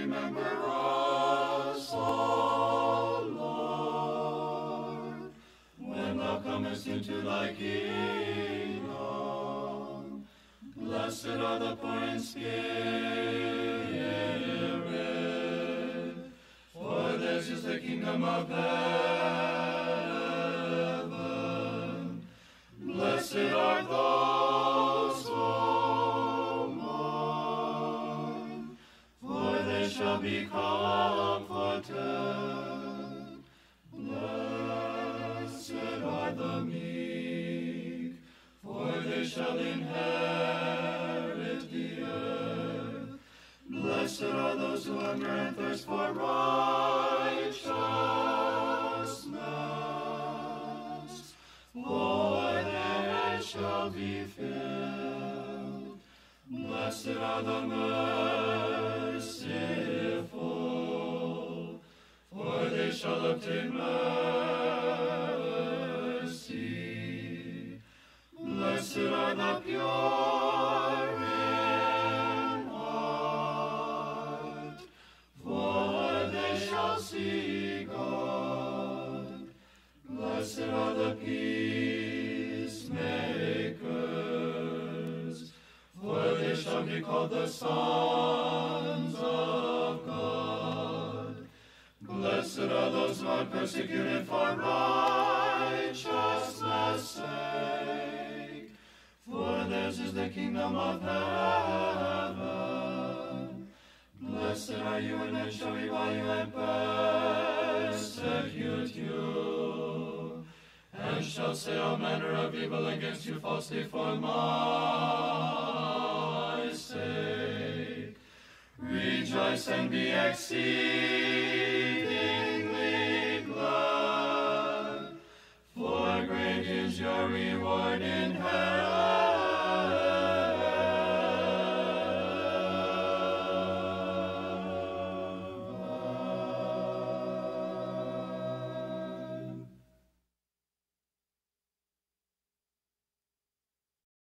remember us, O Lord, when thou comest into thy kingdom. Blessed are the poor in spirit, for theirs is the kingdom of heaven. Blessed are those who mourn, for they shall be comforted. Blessed are the meek, for they shall inherit the earth. Blessed are those who hunger and thirst for righteousness, for they shall be filled. Blessed are the merciful, for they shall obtain mercy. Blessed are the pure in heart, for they shall see God. Blessed are the peacemakers, for they shall be called the sons of God. Blessed are those who are persecuted for righteousness' sake, for theirs is the kingdom of heaven. Blessed are you when men shall revile you and persecute you, and shall say all manner of evil against you falsely for my sake. Rejoice and be exceeding